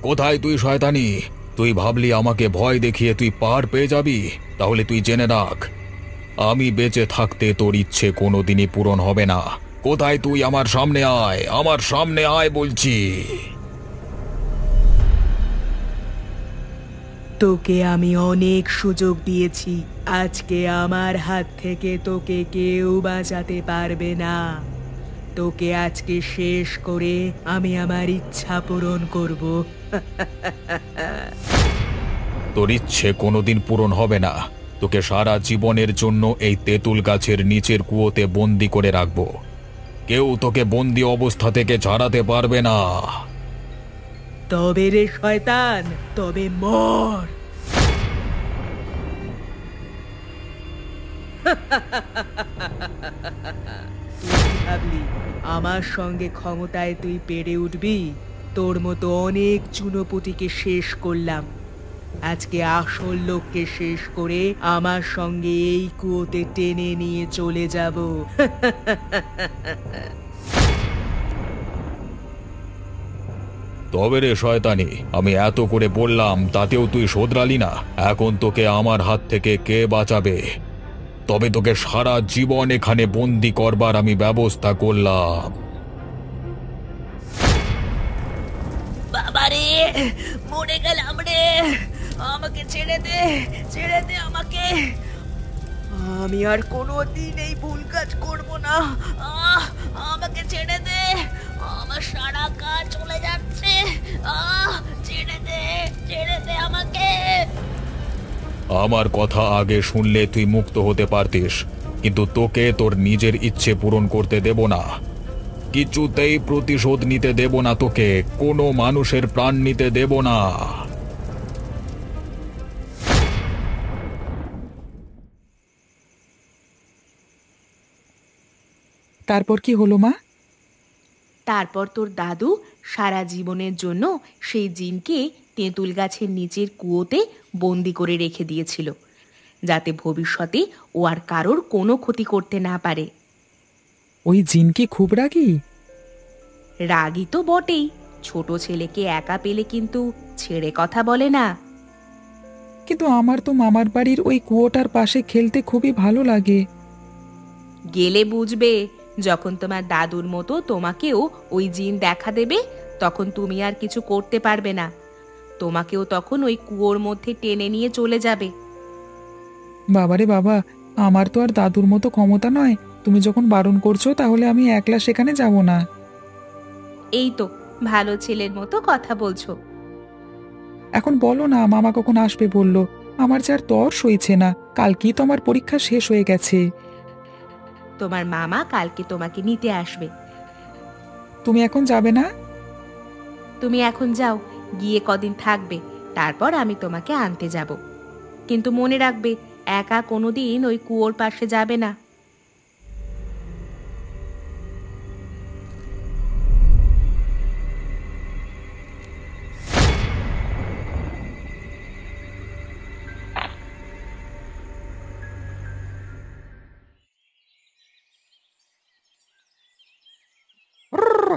কোথায় তুই শয়তানি? তুই ভাবলি আমাকে ভয় দেখিয়ে তুই পার পেয়ে যাবি? তাহলে তুই জেনে রাখ, আমি বেঁচে থাকতে তোর ইচ্ছে কোনোদিনই পূরণ হবে না। কোথায় তুই? আমার সামনে আয়, আমার সামনে আয় বলছি। তোকে আমি অনেক সুযোগ দিয়েছি, আজকে আমার হাত থেকে তোকে কেউ বাঁচাতে পারবে না। তোকে আজকে শেষ করে আমি আমার ইচ্ছা পূরণ করব। তোর ইচ্ছে কোনোদিন পূরণ হবে না। তোকে সারা জীবনের জন্য এই তেঁতুল গাছের নিচের কুয়োতে বন্দি করে রাখবো। কেউ তোকে বন্দি অবস্থা থেকে ছাড়াতে পারবে না। তবে রে শয়তান, তবে মর। তুই কি ভাবলি আমার সঙ্গে ক্ষমতায় তুই পেরে উঠবি? তোর মতো অনেক চুনোপুঁটিকে শেষ করলাম, আজকে আসল লোককে শেষ করে আমার সঙ্গে এই কুয়োতে টেনে নিয়ে চলে যাব। তবে রে শয়তানি, আমি এত করে বললাম তাতেও তুই শোধরালি না। এখন তোকে আমার হাত থেকে কে বাঁচাবে? তবে তোকে সারা জীবন এখানে বন্দি করবার আমি ব্যবস্থা করলাম। বাবারে, মরে গেলাম রে, আমাকে ছেড়ে দে, ছেড়ে দে আমাকে। আমি আর কোনোদিন এই ভুল কাজ করব না। আমাকে ছেড়ে দে, আমার সারা কাজ চলে যাচ্ছে। ছেড়ে দে, ছেড়ে দে আমাকে। আমার কথা আগে শুনলে তুই মুক্ত হতে পারতিস, কিন্তু তোকে তোর নিজের ইচ্ছে পূরণ করতে দেব না। কিছুতেই প্রতিশোধ নিতে দেব না তোকে, কোনো মানুষের প্রাণ নিতে দেব না। তারপর কি হলো মা? তারপর তোর দাদু সারা জীবনের জন্য সেই জিনকে তেঁতুল গাছের নিচের কুয়োতে বন্দি করে রেখে দিয়েছিল, যাতে ভবিষ্যতে ও আর কারোর কোনো ক্ষতি করতে না পারে। ওই জিন কি খুব রাগী? রাগী তো বটেই, ছোট ছেলেকে একা পেলে কিন্তু ছেড়ে কথা বলে না। কিন্তু আমার তো মামার বাড়ির ওই কুয়োটার পাশে খেলতে খুবই ভালো লাগে। গেলে বুঝবে, যখন তোমার দাদুর মতো তোমাকেও ওই জিন দেখা দেবে, তখন তুমি আর কিছু করতে পারবে না। তোমাকেও তখন ওই কুয়োর মধ্যে টেনে নিয়ে চলে যাবে। বাবারে বাবা, আমার তো আর দাদুর মতো ক্ষমতা নয়। তুমি যখন বারণ করছো তাহলে আমি একলা সেখানে যাব না। এই তো ভালো ছেলের মতো কথা বলছো। এখন বলো না, মামা কখন আসবে বললো? আমার যে আর তর সইছে না, কালকেই তো আমার পরীক্ষা শেষ হয়ে গেছে। তোমার মামা কালকে তোমাকে নিতে আসবে। তুমি এখন যাবে না? তুমি এখন যাও, গিয়ে কদিন থাকবে, তারপর আমি তোমাকে আনতে যাব। কিন্তু মনে রাখবে, একা কোনোদিন ওই কুয়োর পাশে যাবে না।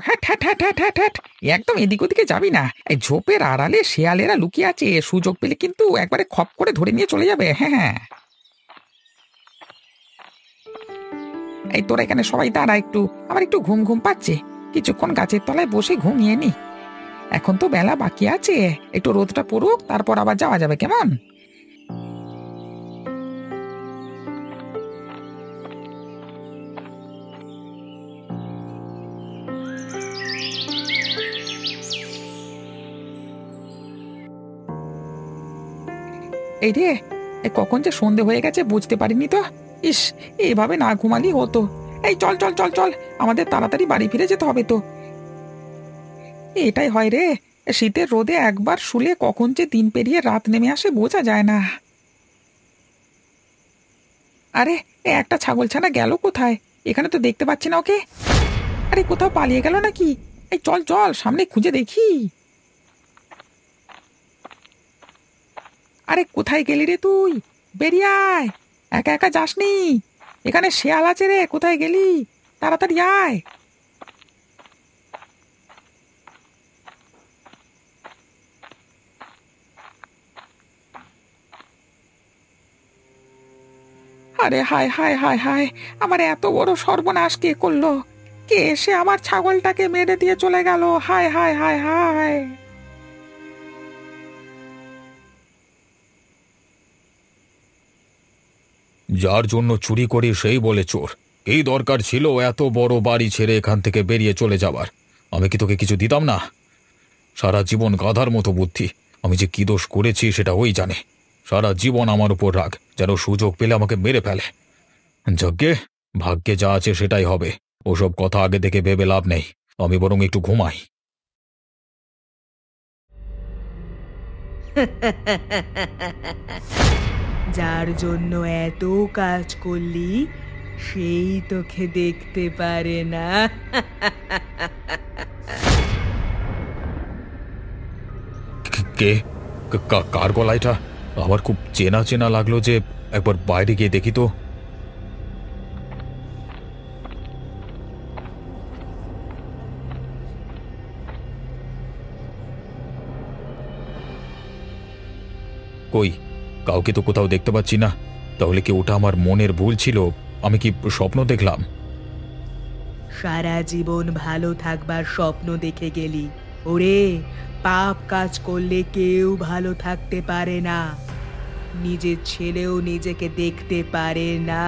হ্যাট হ্যাট হ্যাট হ্যাট হ্যাট হ্যাট, একদম এদিক ওদিকে যাবি না। এই ঝোপের আড়ালে শেয়ালেরা লুকিয়ে আছে, সুযোগ পেলে কিন্তু একবারে খপ করে ধরে নিয়ে চলে যাবে। হ্যাঁ হ্যাঁ, এই তোরা এখানে সবাই দাঁড়া একটু, আমার একটু ঘুম ঘুম পাচ্ছে। কিছুক্ষণ গাছের তলায় বসে ঘুমিয়ে নি। এখন তো বেলা বাকি আছে, একটু রোদটা পড়ুক, তারপর আবার যাওয়া যাবে, কেমন? এই রে, কখন যে সন্ধে হয়ে গেছে বুঝতে পারিনি তো। ইস, এভাবে না ঘুমালি হতো। এই চল চল চল চল, আমাদের তাড়াতাড়ি বাড়ি ফিরে যেতে হবে তো। এটাই হয় রে, শীতের রোদে একবার শুলে কখন যে দিন পেরিয়ে রাত নেমে আসে বোঝা যায় না। আরে, একটা ছাগল ছানা গেল কোথায়? এখানে তো দেখতে পাচ্ছি না ওকে। আরে, কোথাও পালিয়ে গেল নাকি? এই চল চল, সামনে খুঁজে দেখি। আরে, কোথায় গেলি রে তুই? বেরিয়ে আয়, একা একা যাসনি। এখানে শেয়াল আছে রে, কোথায় গেলি? তাড়াতাড়ি আয়। আরে হায় হায় হায় হায়, আমার এত বড় সর্বনাশ কে করলো? কে এসে আমার ছাগলটাকে মেরে দিয়ে চলে গেল? হায় হায় হায় হায়! যার জন্য চুরি করি সেই বলে চোর। এই দরকার ছিল এত বড় বাড়ি ছেড়ে এখান থেকে বেরিয়ে চলে যাবার? আমি কি তোকে কিছু দিতাম না? সারা জীবন গাধার মতো বুদ্ধি। আমি যে কি দোষ করেছি সেটা ওই জানে। সারা জীবন আমার উপর রাগ, যেন সুযোগ পেলে আমাকে মেরে ফেলে। যজ্ঞে ভাগ্যে যা আছে সেটাই হবে। ওসব কথা আগে থেকে ভেবে লাভ নেই। আমি বরং একটু ঘুমাই। যার জন্য এত কাজ করলি সেই তোকে দেখতে পারে না। কে? কার গলা এটা? আমার খুব চেনা চেনা লাগলো যে। একবার বাইরে গিয়ে দেখি তো। কই, কাউকে তো কোথাও দেখতে পাচ্ছি না। তাহলে কি ওটা আমার মনের ভুল ছিল? আমি কি স্বপ্ন দেখলাম? সারা জীবন ভালো থাকবার স্বপ্ন দেখে গেলি। ওরে, পাপ কাজ করলে কেউ ভালো থাকতে পারে না। নিজের ছেলেও নিজেকে দেখতে পারে না।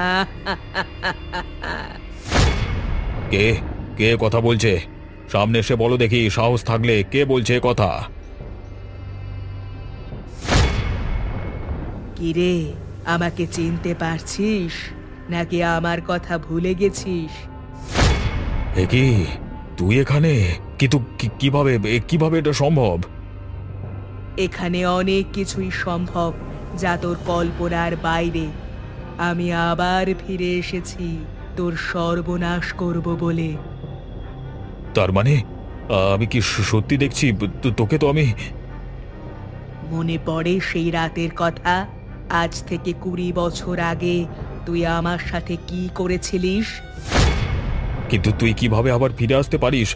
কে? কে কথা বলছে? সামনে এসে বলো দেখি, সাহস থাকলে। কে বলছে এ কথা? কিরে, আমাকে চিনতে পারছিস নাকি আমার কথা ভুলে গেছিস? এ কি, তুই এখানে? কিন্তু কিভাবে কিভাবে এটা সম্ভব? এখানে অনেক কিছুই সম্ভব যা তোর কল্পনার বাইরে। আমি আবার ফিরে এসেছি তোর সর্বনাশ করব বলে। তার মানে আমি কি সত্যি দেখছি? তোকে তো আমি। মনে পড়ে সেই রাতের কথা? আজ থেকে 20 বছর আগে তুই আমার সাথে কি করেছিলিস? কিন্তু তুই কিভাবে আবার ফিরে আসতে পারিস?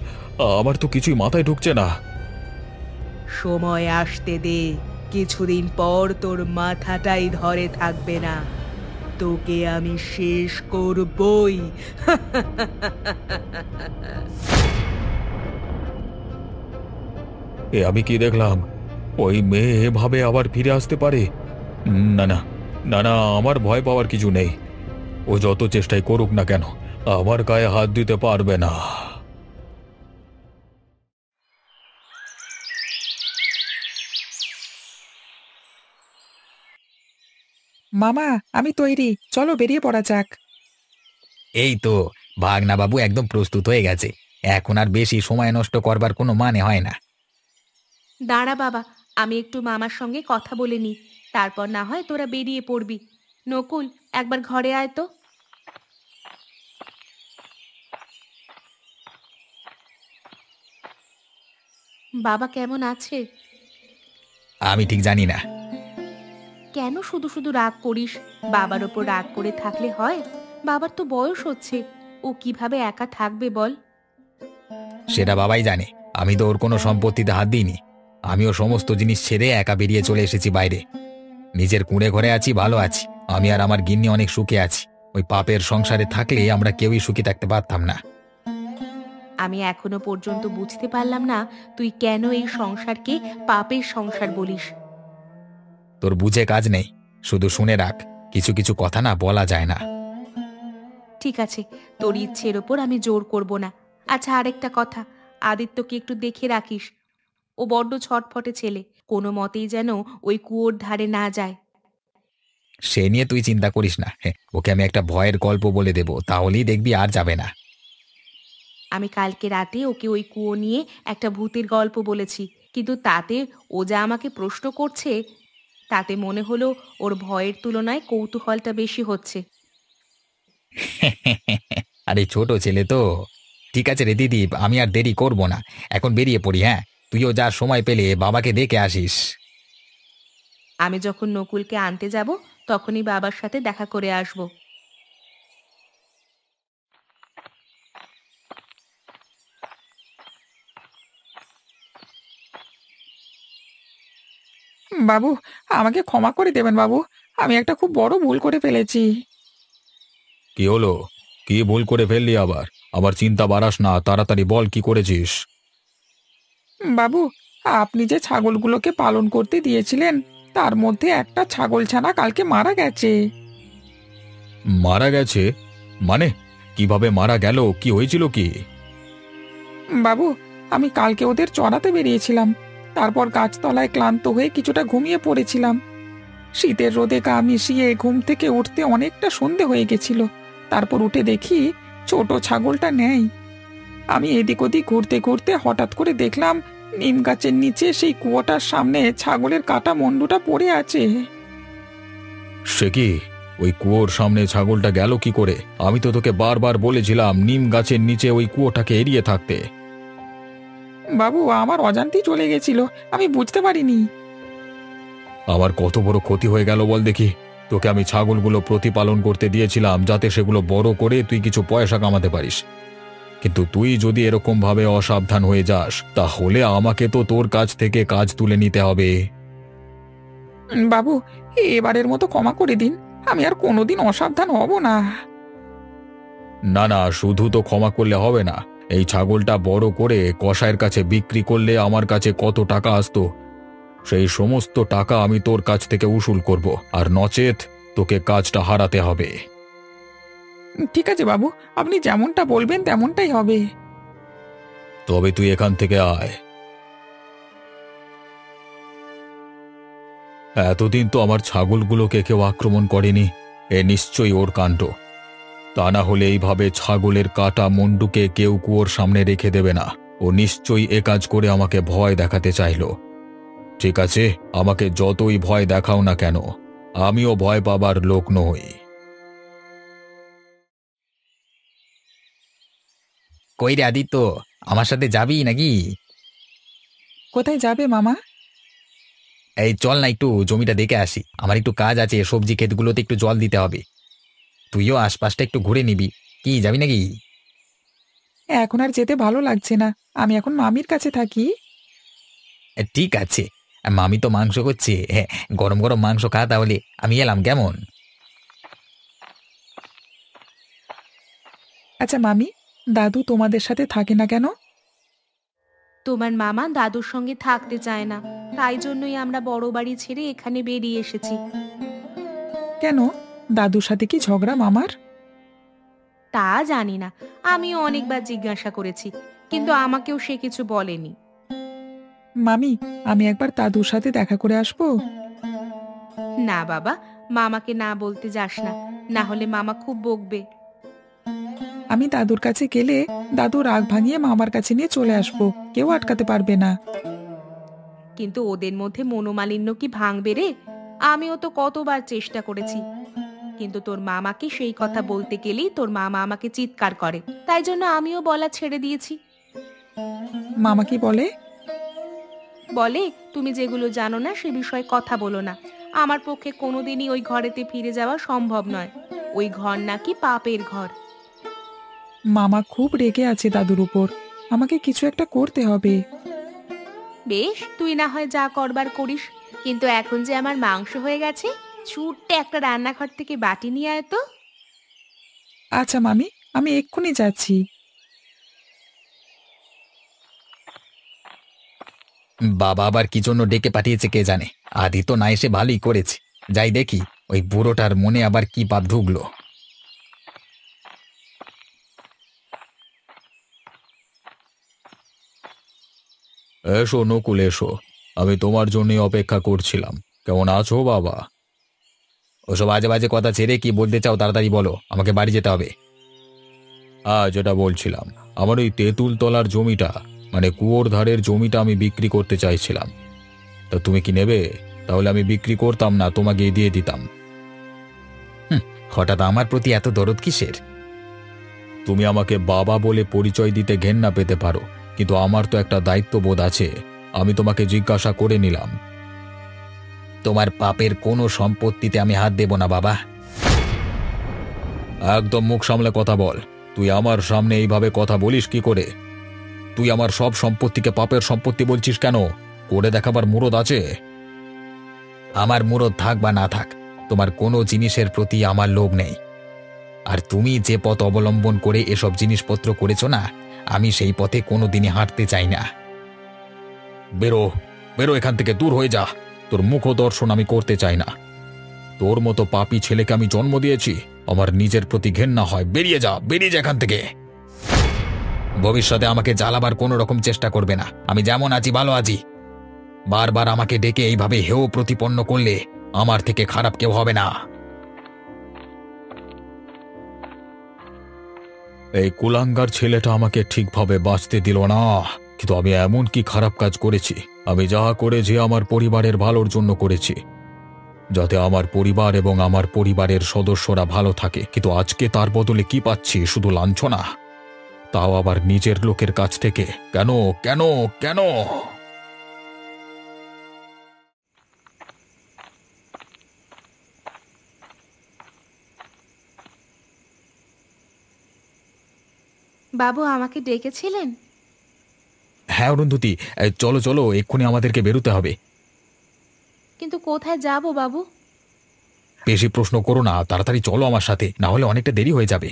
আমার তো কিছুই মাথায় ঢুকছে না। সময় আসতে দে, কিছুদিন পর তোর মাথাটাই ধরে থাকবে না। তোকে আমি শেষ করবই। এ আমি কি দেখলাম? ওই মেয়ে এভাবে আবার ফিরে আসতে পারে? না না, না না, আমার ভয় পাওয়ার কিছু নেই। ও যত চেষ্টাই করুক না কেন, আমার গায়ে হাত দিতে পারবে না। মামা, আমি তৈরি, চলো বেরিয়ে পড়া যাক। এই তো, ভাগনা বাবু একদম প্রস্তুত হয়ে গেছে। এখন আর বেশি সময় নষ্ট করবার কোনো মানে হয় না। দাঁড়া বাবা, আমি একটু মামার সঙ্গে কথা বলে নিই, তারপর না হয় তোরা বেরিয়ে পড়বি। নকুল, একবার ঘরে আয় তো। বাবা কেমন আছে? আমি ঠিক জানি না। কেন শুধু শুধু রাগ করিস? বাবার ওপর রাগ করে থাকলে হয়? বাবার তো বয়স হচ্ছে, ও কিভাবে একা থাকবে বল? সেটা বাবাই জানে। আমি তো ওর কোনো সম্পত্তিতে হাত দিইনি। আমিও সমস্ত জিনিস ছেড়ে একা বেরিয়ে চলে এসেছি বাইরে। নিজের কুঁড়ে ঘরে আছি, ভালো আছি। আমি আর আমার গিন্নি অনেক সুখে আছি। ওই পাপের সংসারে থাকলে আমরা কেউই সুখী থাকতে পারতাম না। আমি এখনো পর্যন্ত বুঝতে পারলাম না তুই কেন এই সংসারকে পাপের সংসার বলিস। তোর বুঝে কাজ নেই, শুধু শুনে রাখ, কিছু কিছু কথা না বলা যায় না। ঠিক আছে, তোর ইচ্ছের ওপর আমি জোর করব না। আচ্ছা, আরেকটা কথা, আদিত্যকে একটু দেখে রাখিস। ও বড্ড ছটফটে ছেলে, কোনো মতেই যেন ওই কুয়োর ধারে না যায়। সে নিয়ে তুই চিন্তা করিস না। ওকে আমি একটা ভয়ের গল্প বলে দেব, তাহলেই দেখবি আর যাবে না। আমি কালকে রাতে ওকে ওই কুয়ো নিয়ে একটা ভূতের গল্প বলেছি, কিন্তু তাতে ও যা আমাকে প্রশ্ন করছে, তাতে মনে হলো ওর ভয়ের তুলনায় কৌতূহলটা বেশি হচ্ছে। আরে ছোট ছেলে তো। ঠিক আছে রে দিদি, আমি আর দেরি করব না, এখন বেরিয়ে পড়ি। হ্যাঁ, তুইও যা সময় পেলে বাবাকে দেখে আসিস। আমি যখন নকুলকে আনতে যাব তখনই বাবার সাথে দেখা করে আসব। বাবু, আমাকে ক্ষমা করে দেবেন বাবু, আমি একটা খুব বড় ভুল করে ফেলেছি। কি হলো? কি ভুল করে ফেললি আবার? আবার চিন্তা বাড়াস না, তাড়াতাড়ি বল কি করেছিস। বাবু, আপনি যে ছাগলগুলোকে পালন করতে দিয়েছিলেন তার মধ্যে একটা ছাগলছানা কালকে মারা গেছে। মারা গেছে? মানে কিভাবে মারা গেল? কি হয়েছিল কি? বাবু, আমি কালকে ওদের চড়াতে বেরিয়েছিলাম, তারপর গাছতলায় ক্লান্ত হয়ে কিছুটা ঘুমিয়ে পড়েছিলাম। শীতের রোদে গা মিশিয়ে ঘুম থেকে উঠতে অনেকটা সন্ধে হয়ে গেছিল। তারপর উঠে দেখি ছোট ছাগলটা নেই। আমি এদিক ওদিক ঘুরতে ঘুরতে হঠাৎ করে দেখলাম নিম গাছের নিচে সেই কুয়োটার সামনে ছাগলের কাটা মুন্ডুটা পড়ে আছে। সে কি? ওই কুয়োর সামনে ছাগলটা গেল কি করে? আমি তো তোকে বারবার বলেছিলাম নিম গাছের নিচে ওই কুয়োটাকে এড়িয়ে থাকতে। বাবু, আমার অজান্তেই চলে গেছিল, আমি বুঝতে পারিনি। আমার কত বড় ক্ষতি হয়ে গেল বল দেখি। তোকে আমি ছাগলগুলো প্রতিপালন করতে দিয়েছিলাম যাতে সেগুলো বড় করে তুই কিছু পয়সা কামাতে পারিস, কিন্তু তুই যদি এরকম ভাবে অসাবধান হয়ে যাস তাহলে আমাকে তো তোর কাছ থেকে কাজ তুলে নিতে হবে। বাবু, এবারের মতো ক্ষমা করে দিন, আমি আর কোনোদিন অসাবধান হব না। না না, শুধু তো ক্ষমা করলে হবে না। এই ছাগলটা বড় করে কসাইয়ের কাছে বিক্রি করলে আমার কাছে কত টাকা আসতো, সেই সমস্ত টাকা আমি তোর কাছ থেকে উসুল করব, আর নচেত তোকে কাজটা হারাতে হবে। ঠিক আছে বাবু, আপনি যেমনটা বলবেন তেমনটাই হবে। তবে তুই এখান থেকে আয়। এতদিন তো আমার ছাগলগুলোকে কেউ আক্রমণ করেনি, এ নিশ্চয়ই ওর কাণ্ড। তা না হলে এইভাবে ছাগলের কাটা মুন্ডুকে কেউ কুয়োর সামনে রেখে দেবে না। ও নিশ্চয়ই এ কাজ করে আমাকে ভয় দেখাতে চাইল। ঠিক আছে, আমাকে যতই ভয় দেখাও না কেন, আমিও ভয় পাবার লোক নই। কই রে আদিত্য, আমার সাথে যাবি নাকি? কোথায় যাবে মামা? এই চল না, একটু জমিটা দেখে আসি, আমার একটু কাজ আছে, সবজি ক্ষেতগুলোতে একটু জল দিতে হবে। তুইও আশপাশটা একটু ঘুরে নিবি। কি, যাবি নাকি? এখন আর যেতে ভালো লাগছে না, আমি এখন মামির কাছে থাকি। ঠিক আছে, মামি তো মাংস করছে, হ্যাঁ, গরম গরম মাংস খা তাহলে। আমি এলাম, কেমন? আচ্ছা মামি, দাদু তোমাদের সাথে থাকে না কেন? তোমার মামা দাদুর সঙ্গে থাকতে চায় না, তাই জন্যই আমরা বড় বাড়ি ছেড়ে এখানে বেরিয়ে এসেছি। কেন, দাদুর সাথে কি ঝগড়া মামার? তা জানি না, আমিও অনেকবার জিজ্ঞাসা করেছি, কিন্তু আমাকেও সে কিছু বলেনি। মামি, আমি একবার দাদুর সাথে দেখা করে আসবো। না বাবা, মামাকে না বলতে যাস না, না হলে মামা খুব বকবে। আমি দাদুর কাছে গেলে দাদু রাগ ভাঙিয়ে মামার কাছে নিয়ে চলে আসবো, কেউ আটকাতে পারবে না। কিন্তু ওদের মধ্যে মনোমালিন্য কি ভাঙবে রে? আমিও তো কতবার চেষ্টা করেছি, কিন্তু তোর মামাকে সেই কথা বলতে গেলেই তোর মামা আমাকে চিৎকার করে, তাই জন্য আমিও বলা ছেড়ে দিয়েছি। মামা কি বলে? বলে, তুমি যেগুলো জানো না সে বিষয়ে কথা বলো না। আমার পক্ষে কোনোদিনই ওই ঘরেতে ফিরে যাওয়া সম্ভব নয়। ওই ঘর নাকি পাপের ঘর। মামা খুব রেগে আছে দাদুর উপর, আমাকে কিছু একটা করতে হবে। বেশ, তুই না হয় যা করবার করিস, কিন্তু এখন যে আমার মাংস হয়ে গেছে, ছুট্টে একটা রান্নাঘর থেকে বাটি নিয়ে আয় তো। আচ্ছা মামি, আমি এক্ষুনি যাচ্ছি। বাবা আবার কি জন্য ডেকে পাঠিয়েছে কে জানে। আদিত্য না এসে ভালোই করেছে, যাই দেখি ওই বুড়োটার মনে আবার কি পাপ ঢুকলো। এসো নকুল, এসো, আমি তোমার জন্যই অপেক্ষা করছিলাম। কেমন আছো বাবা? ওসব আজে বাজে কথা ছেড়ে কি বলতে চাও তাড়াতাড়ি বলো, আমাকে বাড়ি যেতে হবে। যেটা বলছিলাম, আমার ওই তেঁতুল তলার জমিটা, মানে কুয়োর ধারের জমিটা আমি বিক্রি করতে চাইছিলাম। তা তুমি কি নেবে? তাহলে আমি বিক্রি করতাম না, তোমাকে দিয়ে দিতাম। হঠাৎ আমার প্রতি এত দরদ কিসের? তুমি আমাকে বাবা বলে পরিচয় দিতে ঘেন্না পেতে পারো, কিন্তু আমার তো একটা দায়িত্ববোধ আছে। আমি তোমাকে জিজ্ঞাসা করে নিলাম। তোমার পাপের কোনো সম্পত্তিতে আমি হাত দেব না বাবা। একদম মুখ সামলে কথা বল। তুই আমার সামনে এইভাবে কথা বলিস কি করে? তুই আমার সব সম্পত্তিকে পাপের সম্পত্তি বলছিস কেন? করে দেখাবার মুরদ আছে? আমার মুরদ থাক বা না থাক, তোমার কোনো জিনিসের প্রতি আমার লোভ নেই। আর তুমি যে পথ অবলম্বন করে এসব জিনিসপত্র করেছো না, আমি সেই পথে কোনোদিনই হাঁটতে চাই না। বেরো, বেরো এখান থেকে, দূর হয়ে যা। তোর মুখ দর্শন আমি করতে চাই না। তোর মতো পাপী ছেলেকে আমি জন্ম দিয়েছি, আমার নিজের প্রতি ঘেন্না হয়। বেরিয়ে যা, বেরিয়ে যা এখান থেকে। ভবিষ্যতে আমাকে জ্বালাবার কোনো রকম চেষ্টা করবে না। আমি যেমন আছি ভালো আছি। বারবার আমাকে ডেকে এইভাবে হেয় প্রতিপন্ন করলে আমার থেকে খারাপ কেউ হবে না। এই কুলাঙ্গার ছেলেটা আমাকে ঠিকভাবে বাঁচতে দিল না, কিন্তু আমি এমন কি খারাপ কাজ করেছি? আমি যা করেছি আমার পরিবারের ভালোর জন্য করেছি, যাতে আমার পরিবার এবং আমার পরিবারের সদস্যরা ভালো থাকে। কিন্তু আজকে তার বদলে কি পাচ্ছি? শুধু লাঞ্ছনা, তাও আবার নিজের লোকের কাছ থেকে। কেন কেন কেন? বাবু আমাকে ডেকেছিলেন? হ্যাঁ অরুন্ধতী, চলো চলো, এক্ষুনি আমাদেরকে বেরোতে হবে। কিন্তু কোথায় যাব বাবু? বেশি প্রশ্ন করো না, তাড়াতাড়ি চলো আমার সাথে, না হলে অনেকটা দেরি হয়ে যাবে।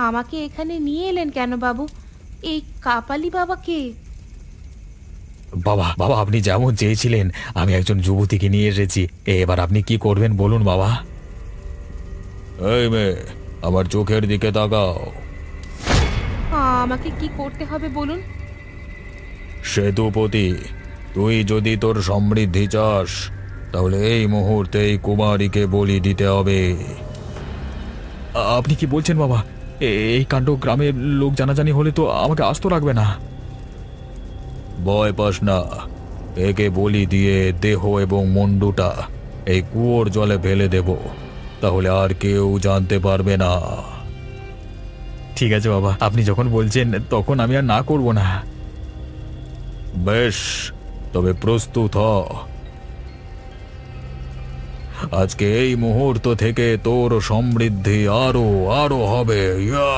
আমাকে এখানে নিয়ে এলেন কেন বাবু? এই কাপালি বাবাকে? বাবা বাবা, আপনি যেমন চেয়েছিলেন আমি একজন যুবতীকে নিয়ে এসেছি। এবার আপনি কি করবেন বলুন বাবা। এই মেয়ে, আমার চোখের দিকে তাকাও। আমাকে কি করতে হবে বলুন? সেতুপতি, তুই যদি তোর সমৃদ্ধি চাস তাহলে এই মুহূর্তে এই কুমারীকে বলি দিতে হবে। আপনি কি বলছেন বাবা? এই কাণ্ড গ্রামের লোক জানাজানি হলে তো আমাকে আস্ত রাখবে না। ভয় পাস না, একে বলি দিয়ে দেহ এবং মুন্ডুটা এই কুয়োর জলে ফেলে দেব, তাহলে আর কেউ জানতে পারবে না। ঠিক আছে বাবা, আপনি যখন বলছেন তখন আমি আর না করব না। বেশ, তবে প্রস্তুত হ। আজকে এই মুহূর্ত থেকে তোর সমৃদ্ধি আরো আরো হবে। ইয়া!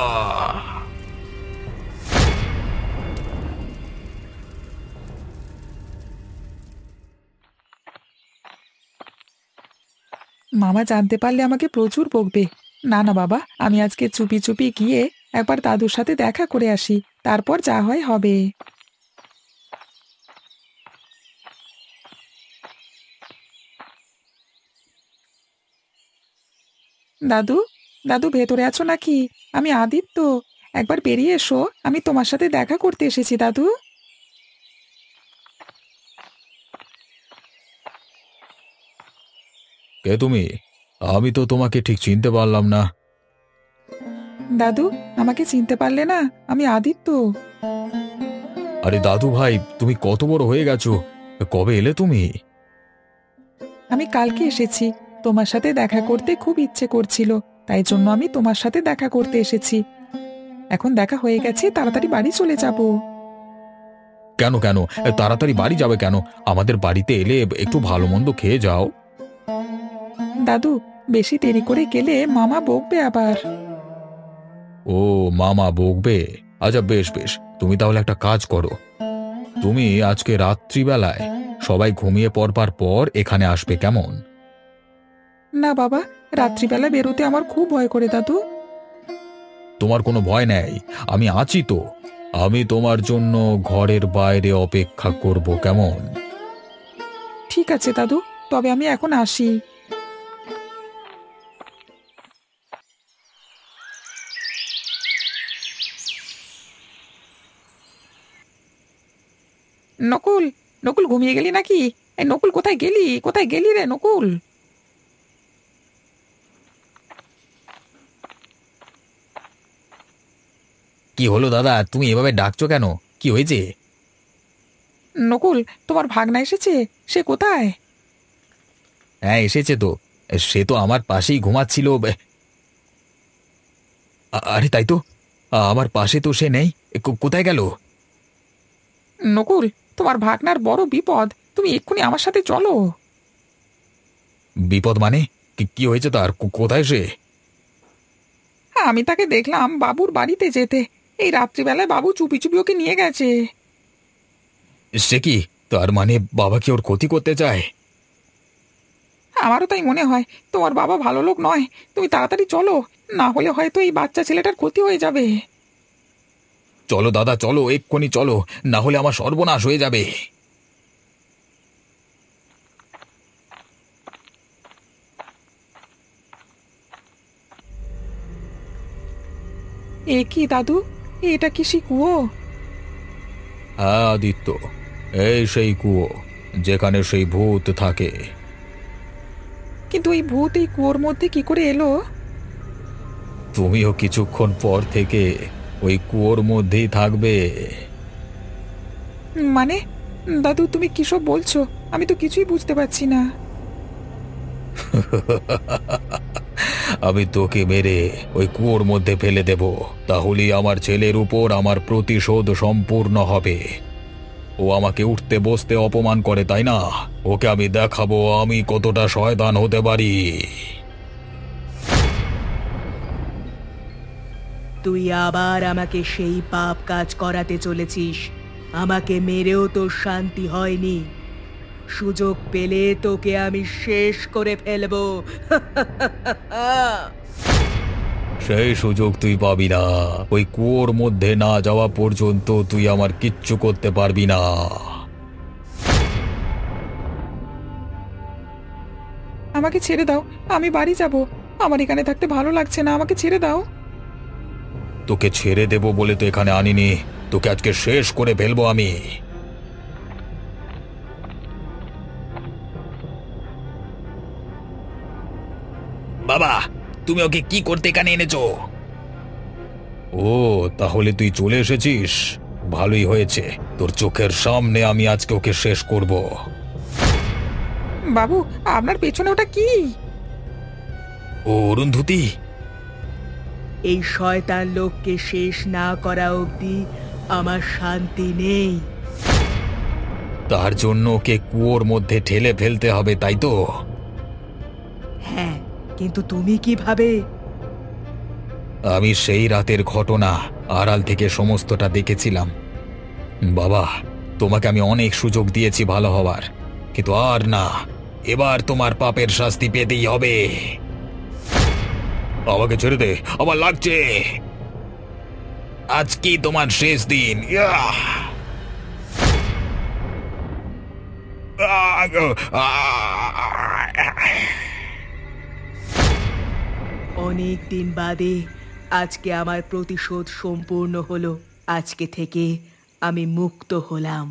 মামা জানতে পারলে আমাকে প্রচুর বকবে। না না বাবা, আমি আজকে চুপি চুপি গিয়ে একবার দাদুর সাথে দেখা করে আসি, তারপর যা হয় হবে। দাদু, দাদু ভেতরে আছো নাকি? আমি আদিত্য, একবার বেরিয়ে এসো, আমি তোমার সাথে দেখা করতে এসেছি দাদু। কে তুমি? আমি তো তোমাকে ঠিক চিনতে পারলাম না। দাদু, আমাকে চিনতে পারলে না? আমি আদিত্য। আরে দাদু ভাই, তুমি কত বড় হয়ে গেছো! কবে এলে তুমি? আমি কালকে এসেছি, তোমার সাথে দেখা করতে খুব ইচ্ছে করছিল, তাই জন্য আমি তোমার সাথে দেখা করতে এসেছি। এখন দেখা হয়ে গেছে, তাড়াতাড়ি বাড়ি চলে যাব। কেন কেন তাড়াতাড়ি বাড়ি যাবে কেন? আমাদের বাড়িতে এলে একটু ভালো মন্দ খেয়ে যাও। দাদু, বেশি দেরি করে গেলে মামা বকবে আবার। ও, মামা বকবে? আচ্ছা বেশ বেশ, তুমি তাহলে একটা কাজ করো, তুমি আজকে রাত্রিবেলায় সবাই ঘুমিয়ে পড়বার পর এখানে আসবে, কেমন? না বাবা, রাত্রিবেলা বেরোতে আমার খুব ভয় করে দাদু। তোমার কোনো ভয় নেই, আমি আছি তো। আমি তোমার জন্য ঘরের বাইরে অপেক্ষা করব, কেমন? ঠিক আছে দাদু, তবে আমি এখন আসি। নকুল, নকুল ঘুমিয়ে গেলি নাকি? এই নকুল, কোথায় গেলি? কোথায় গেলি রে নকুল? কি হলো দাদা, তুমি এভাবে ডাকছো কেন? কি হয়েছে? নকুল, তোমার ভাগনা এসেছে, সে কোথায়? হ্যাঁ এসেছে তো, সে তো আমার পাশেই ঘুমাচ্ছিল। আরে তাই তো, আমার পাশে তো সে নেই। কোথায় গেল? নকুল, তোমার ভাগনার বড় বিপদ, তুমি এক্ষুনি আমার সাথে চলো। বিপদ মানে? কি হয়েছে তার? কোথায় সে? আমি তাকে দেখলাম বাবুর বাড়িতে যেতে, এই রাত্রিবেলায় বাবু চুপি চুপি ওকে নিয়ে গেছে। সে কি? তার মানে বাবা কি ওর ক্ষতি করতে চায়? আমারও তাই মনে হয়, তোমার বাবা ভালো লোক নয়। তুমি তাড়াতাড়ি চলো, না হলে হয়তো এই বাচ্চা ছেলেটার ক্ষতি হয়ে যাবে। চলো দাদা, চলো, এক্ষুনি চলো, না হলে আমার সর্বনাশ হয়ে যাবে। এ কি দাদু, এটা কি সেই কুয়ো? হ্যাঁ আদিত্য, এই সেই কুয়ো যেখানে সেই ভূত থাকে। কিন্তু এই ভূত এই কুয়োর মধ্যে কি করে এলো? তুমিও কিছুক্ষণ পর থেকে ওই কুয়োর মধ্যেই থাকবে। মানে দাদু, তুমি কিসব বলছো? আমি তো কিছুই বুঝতে পারছি না। আমি তোকে মেরে ওই কুয়োর মধ্যে ফেলে দেব, তাহলেই আমার ছেলের উপর আমার প্রতিশোধ সম্পূর্ণ হবে। ও আমাকে উঠতে বসতে অপমান করে, তাই না? ওকে আমি দেখাবো আমি কতটা শয়তান হতে পারি। তুই আবার আমাকে সেই পাপ কাজ করাতে চলেছিস। আমাকে মেরেও তোর শান্তি হয়নি। সুযোগ পেলে তোকে আমি শেষ করে ফেলবো। সেই সুযোগ তুই পাবি না। ওই কুয়োর মধ্যে না যাওয়া পর্যন্ত তুই আমার কিচ্ছু করতে পারবি না। আমাকে ছেড়ে দাও, আমি বাড়ি যাব। আমার এখানে থাকতে ভালো লাগছে না, আমাকে ছেড়ে দাও। তোকে ছেড়ে দেব বলে তো এখানে আনিনি, তোকে আজকে শেষ করে ফেলবো আমি। বাবা, তুমি ওকে কি করতে এখানে এনেছো? ও, তাহলে তুই চলে এসেছিস, ভালোই হয়েছে। তোর চোখের সামনে আমি আজকে ওকে শেষ করব। বাবু, আপনার পেছনে ওটা কি? ও অরুন্ধতী। এই শয়তান লোককে শেষ না করা অবধি আমার শান্তি নেই। তার জন্য ওকে কুয়োর মধ্যে ঠেলে ফেলতে হবে, তাই তো? হ্যাঁ, কিন্তু তুমি কিভাবে? আমি সেই রাতের ঘটনা আড়াল থেকে সমস্তটা দেখেছিলাম। বাবা, তোমাকে আমি অনেক সুযোগ দিয়েছি ভালো হওয়ার, কিন্তু আর না, এবার তোমার পাপের শাস্তি পেতেই হবে। আমাকে ছেড়ে দে, আমার লাগছে। আজকেই তোমার শেষ দিন। ইয়াহ! অনেক দিন বাদে আজকে আমার প্রতিশোধ সম্পূর্ণ হলো। আজকে থেকে আমি মুক্ত হলাম।